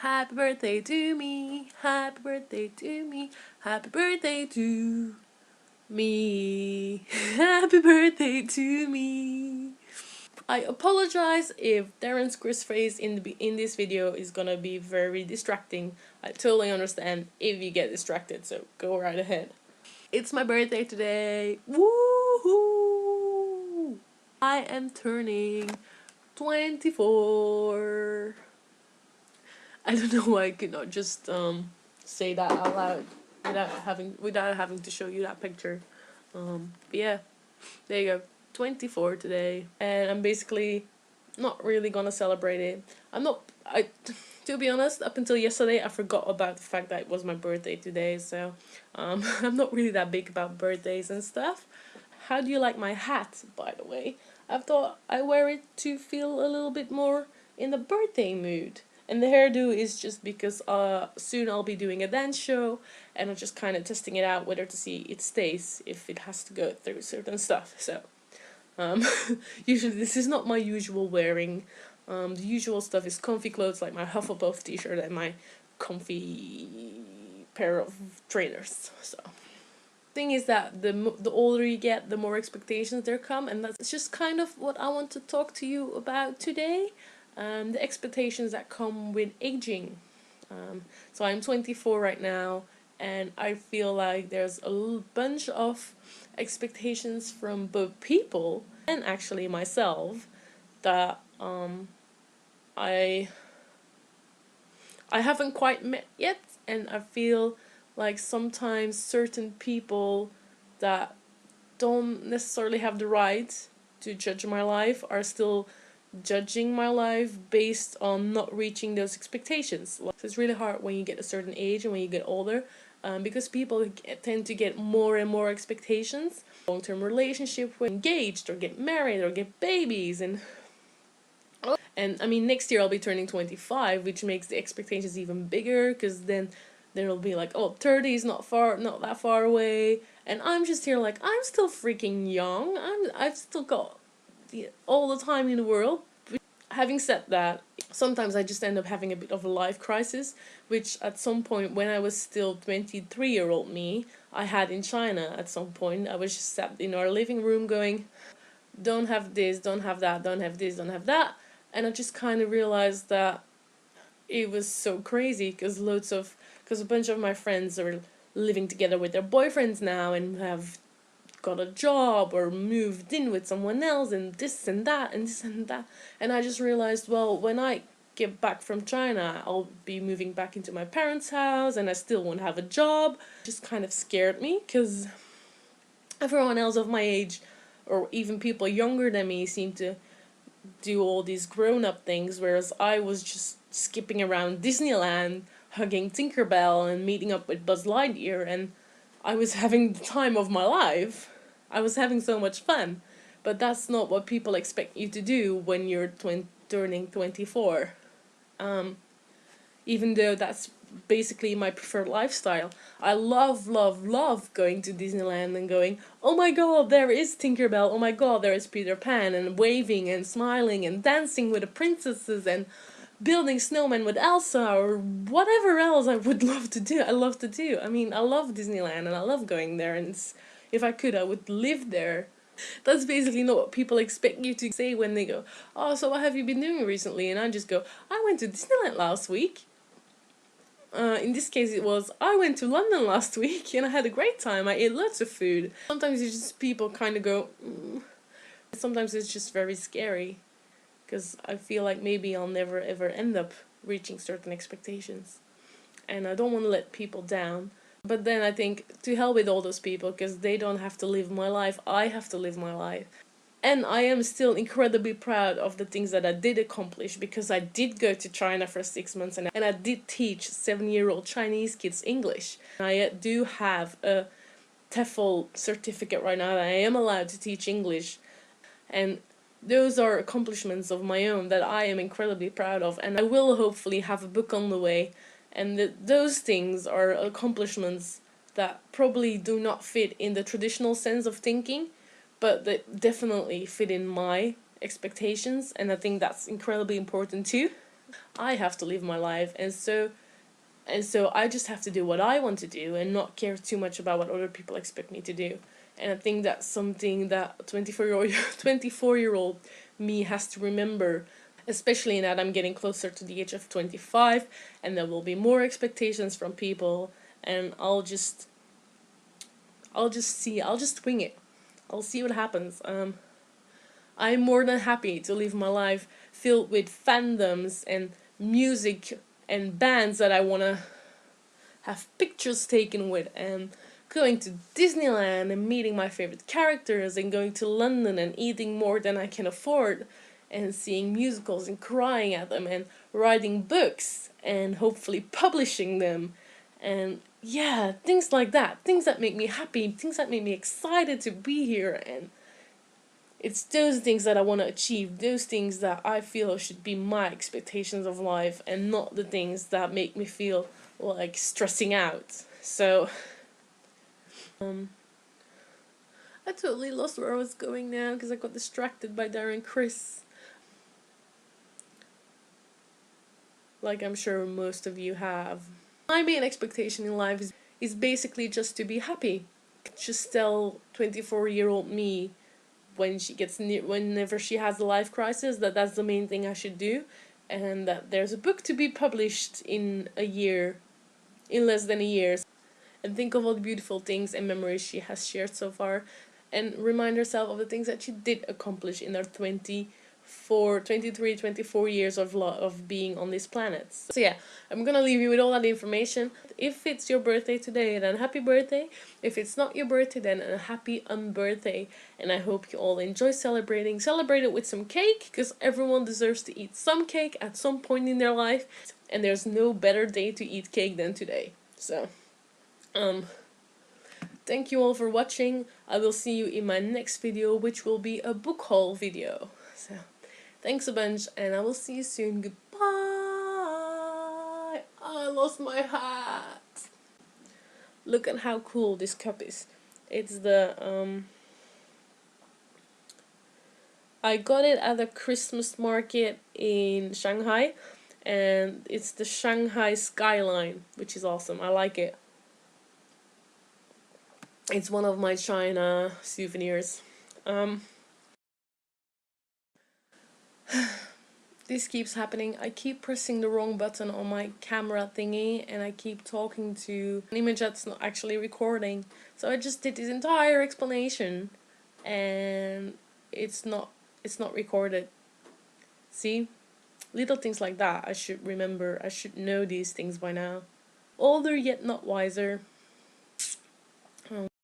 Happy birthday to me, happy birthday to me, happy birthday to me, happy birthday to me. I apologize if Darren's Chris phrase in this video is gonna be very distracting. I totally understand if you get distracted, so go right ahead. It's my birthday today. Woohoo! I am turning 24. I don't know why I could not just say that out loud without having to show you that picture. But yeah, there you go. 24 today, and I'm basically not really gonna celebrate it. To be honest, up until yesterday, I forgot about the fact that it was my birthday today. So, I'm not really that big about birthdays and stuff. How do you like my hat, by the way? I thought I wear it to feel a little bit more in the birthday mood. And the hairdo is just because soon I'll be doing a dance show, and I'm just kind of testing it out whether to see it stays if it has to go through certain stuff. So, um, usually this is not my usual wearing. The usual stuff is comfy clothes like my Hufflepuff t-shirt and my comfy pair of trainers. So thing is that the older you get, the more expectations there come, and that's just kind of what I want to talk to you about today. The expectations that come with aging. So I'm 24 right now, and I feel like there's a bunch of expectations from both people and actually myself that I haven't quite met yet, and I feel like sometimes certain people that don't necessarily have the right to judge my life are still judging my life based on not reaching those expectations. So it's really hard when you get a certain age and when you get older, because people tend to get more and more expectations. Long-term relationship, when engaged or get married or get babies, and I mean next year I'll be turning 25, which makes the expectations even bigger, because then there'll be like, oh, 30 is not that far away, and I'm just here like, I'm still freaking young. I've still got all the time in the world. Having said that, sometimes I just end up having a bit of a life crisis, which at some point when I was still 23-year-old me, I had in China. At some point I was just sat in our living room going, don't have this, don't have that, don't have this, don't have that. And I just kind of realized that it was so crazy, because a bunch of my friends are living together with their boyfriends now and have got a job or moved in with someone else and this and that and this and that. And I just realized, well, when I get back from China, I'll be moving back into my parents' house and I still won't have a job. It just kind of scared me, because everyone else of my age, or even people younger than me, seem to do all these grown-up things, whereas I was just skipping around Disneyland, hugging Tinkerbell and meeting up with Buzz Lightyear, and I was having the time of my life. I was having so much fun. But that's not what people expect you to do when you're turning 24. Even though that's basically my preferred lifestyle. I love, love, love going to Disneyland and going, oh my god, there is Tinkerbell, oh my god, there is Peter Pan, and waving and smiling and dancing with the princesses and building snowmen with Elsa, or whatever else I would love to do. I love to do. I mean, I love Disneyland and I love going there, and if I could, I would live there. That's basically not what people expect you to say when they go, oh, so what have you been doing recently? And I just go, I went to Disneyland last week. In this case it was, I went to London last week and I had a great time. I ate lots of food. Sometimes it's just people kind of go, Sometimes it's just very scary, because I feel like maybe I'll never ever end up reaching certain expectations. And I don't want to let people down. But then I think, to hell with all those people, because they don't have to live my life, I have to live my life. And I am still incredibly proud of the things that I did accomplish, because I did go to China for 6 months and I did teach 7-year-old Chinese kids English. I do have a TEFL certificate right now that I am allowed to teach English. And those are accomplishments of my own that I am incredibly proud of, and I will hopefully have a book on the way. And those things are accomplishments that probably do not fit in the traditional sense of thinking, but that definitely fit in my expectations, and I think that's incredibly important too. I have to live my life, and so I just have to do what I want to do and not care too much about what other people expect me to do. And I think that's something that 24-year-old me has to remember, especially now that I'm getting closer to the age of 25, and there will be more expectations from people, and I'll just wing it. I'll see what happens. I'm more than happy to live my life filled with fandoms and music and bands that I want to have pictures taken with, and going to Disneyland and meeting my favorite characters, and going to London and eating more than I can afford, and seeing musicals and crying at them, and writing books and hopefully publishing them. And yeah, things like that. Things that make me happy, things that make me excited to be here. And it's those things that I want to achieve, those things that I feel should be my expectations of life, and not the things that make me feel like stressing out. So, I totally lost where I was going now because I got distracted by Darren Chris. Like I'm sure most of you have. My main expectation in life is basically just to be happy. Just tell 24-year-old me when she gets near, whenever she has a life crisis, that that's the main thing I should do, and that there's a book to be published in a year, in less than a year, and think of all the beautiful things and memories she has shared so far, and remind herself of the things that she did accomplish in her 24 years of being on this planet. So yeah, I'm gonna leave you with all that information. If it's your birthday today, then happy birthday. If it's not your birthday, then a happy unbirthday. And I hope you all enjoy celebrating. Celebrate it with some cake, because everyone deserves to eat some cake at some point in their life. And there's no better day to eat cake than today. So, thank you all for watching. I will see you in my next video, which will be a book haul video. So, thanks a bunch, and I will see you soon. Goodbye. I lost my hat. Look at how cool this cup is. It's the I got it at a Christmas market in Shanghai, and it's the Shanghai skyline, which is awesome. I like it. It's one of my China souvenirs. This keeps happening. I keep pressing the wrong button on my camera thingy, and I keep talking to an image that's not actually recording. So I just did this entire explanation, and it's not recorded. See? Little things like that I should remember. I should know these things by now. Older yet not wiser.